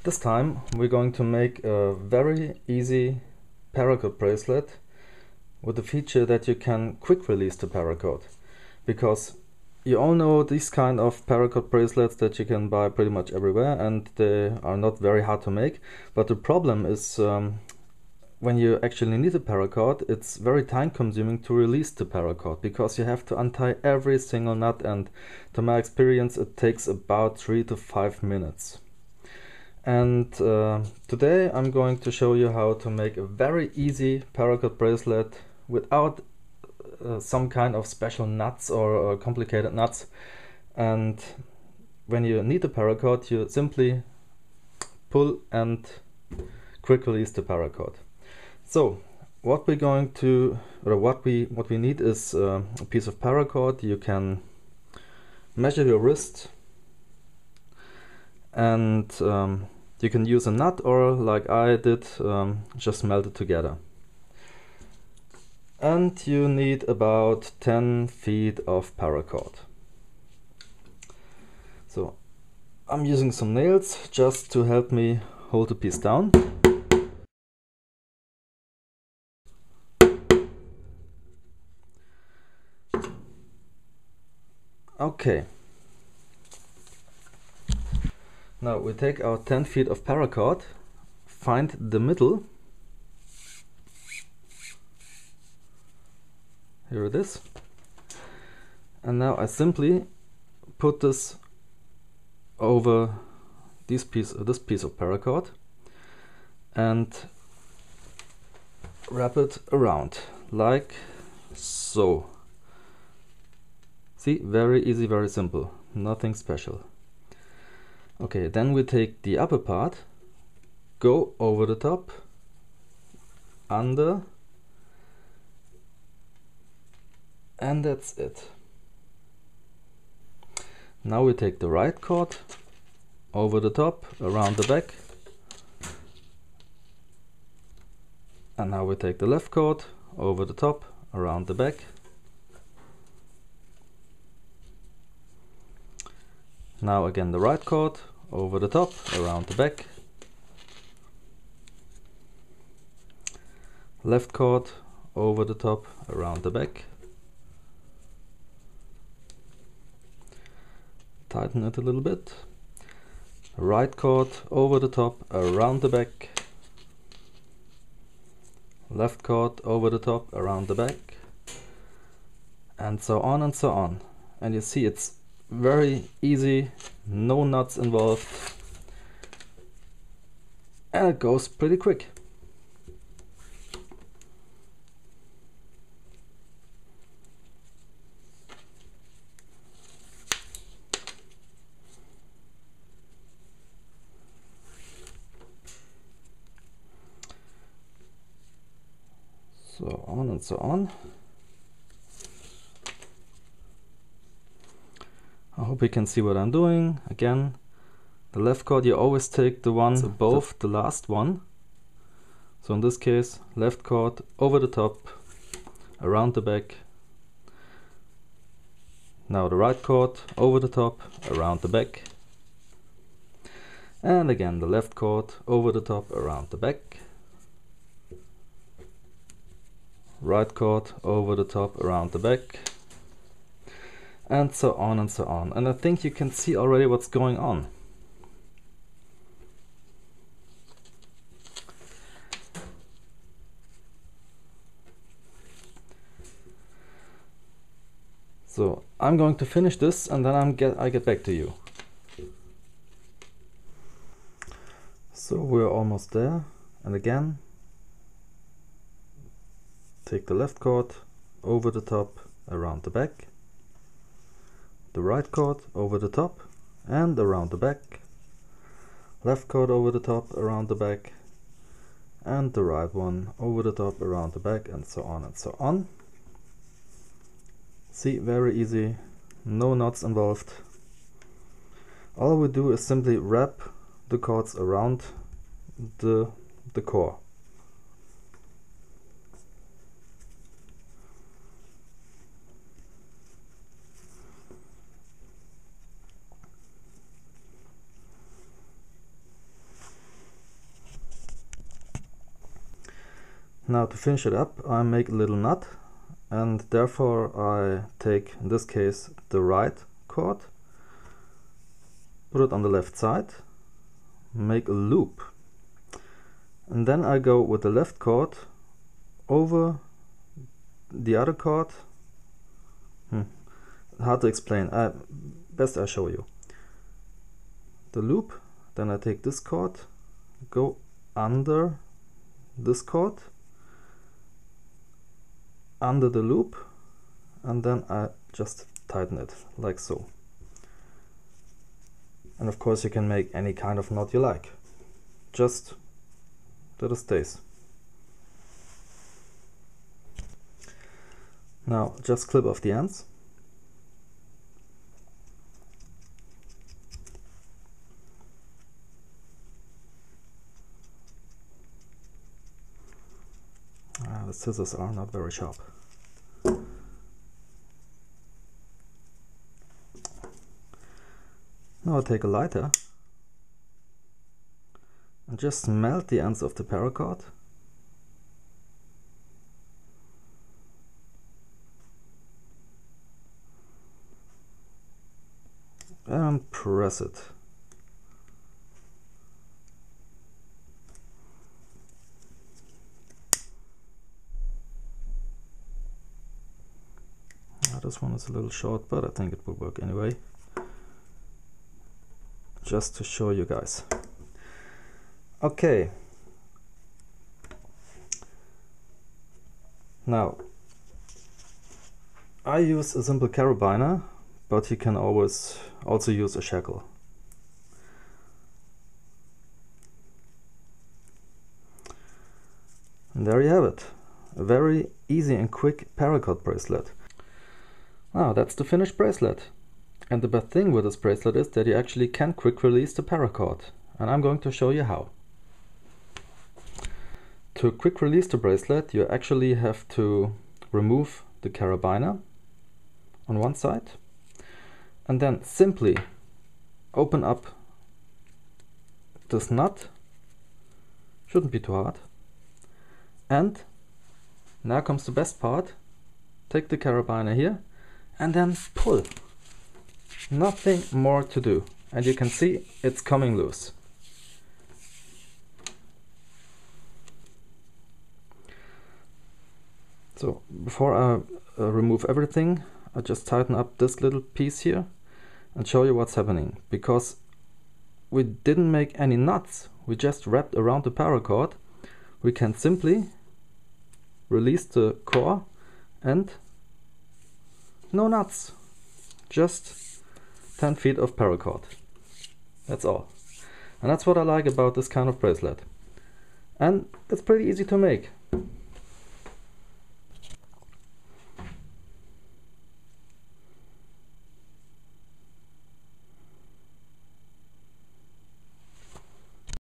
This time we're going to make a very easy paracord bracelet with the feature that you can quick release the paracord, because you all know these kind of paracord bracelets that you can buy pretty much everywhere, and they are not very hard to make. But the problem is when you actually need a paracord, it's very time consuming to release the paracord, because you have to untie every single nut, and to my experience it takes about 3 to 5 minutes. And today I'm going to show you how to make a very easy paracord bracelet without some kind of special nuts or complicated nuts. And when you need the paracord, you simply pull and quick release the paracord. So what we're going to, or what we need is a piece of paracord. You can measure your wrist, and you can use a nut, or like I did, just melt it together. And you need about 10 feet of paracord. So I'm using some nails just to help me hold the piece down. Okay. Now we take our 10 feet of paracord, find the middle. Here it is. And now I simply put this over this piece of paracord and wrap it around like so. See, very easy, very simple, nothing special. Okay, then we take the upper part, go over the top, under, and that's it. Now we take the right cord, over the top, around the back, and now we take the left cord, over the top, around the back. Now again the right cord, over the top, around the back. Left cord, over the top, around the back. Tighten it a little bit. Right cord, over the top, around the back. Left cord, over the top, around the back. And so on and so on. And you see, it's very easy, no nuts involved, and it goes pretty quick. So on and so on. I hope you can see what I'm doing. Again, the left cord, you always take the one above the last one. So in this case, left cord over the top, around the back. Now the right cord over the top, around the back. And again the left cord over the top, around the back. Right cord over the top, around the back. And so on and so on. And I think you can see already what's going on. So I'm going to finish this, and then I get back to you. So we're almost there. And again, take the left cord over the top, around the back. The right cord over the top and around the back. Left cord over the top, around the back. And the right one over the top, around the back, and so on and so on. See, very easy, no knots involved. All we do is simply wrap the cords around the core. Now to finish it up, I make a little knot, and therefore I take, in this case, the right cord, put it on the left side, make a loop, and then I go with the left cord over the other cord. Hard to explain, best I show you. The loop, then I take this cord, go under this cord, under the loop, and then I just tighten it like so. And of course you can make any kind of knot you like, just that it stays. Now just clip off the ends. The scissors are not very sharp. Now I take a lighter and just melt the ends of the paracord. And press it. This one is a little short, but I think it will work anyway. Just to show you guys. Okay. Now, I use a simple carabiner, but you can always also use a shackle. And there you have it. A very easy and quick paracord bracelet. Now that's the finished bracelet. And the best thing with this bracelet is that you actually can quick release the paracord. And I'm going to show you how. To quick release the bracelet, you actually have to remove the carabiner on one side and then simply open up this nut. Shouldn't be too hard. And now comes the best part. Take the carabiner here and then pull. Nothing more to do. And you can see it's coming loose. So before I remove everything, I just tighten up this little piece here and show you what's happening. Because we didn't make any knots, we just wrapped around the paracord. We can simply release the core and no knots, just 10 feet of paracord. That's all. And that's what I like about this kind of bracelet. And it's pretty easy to make.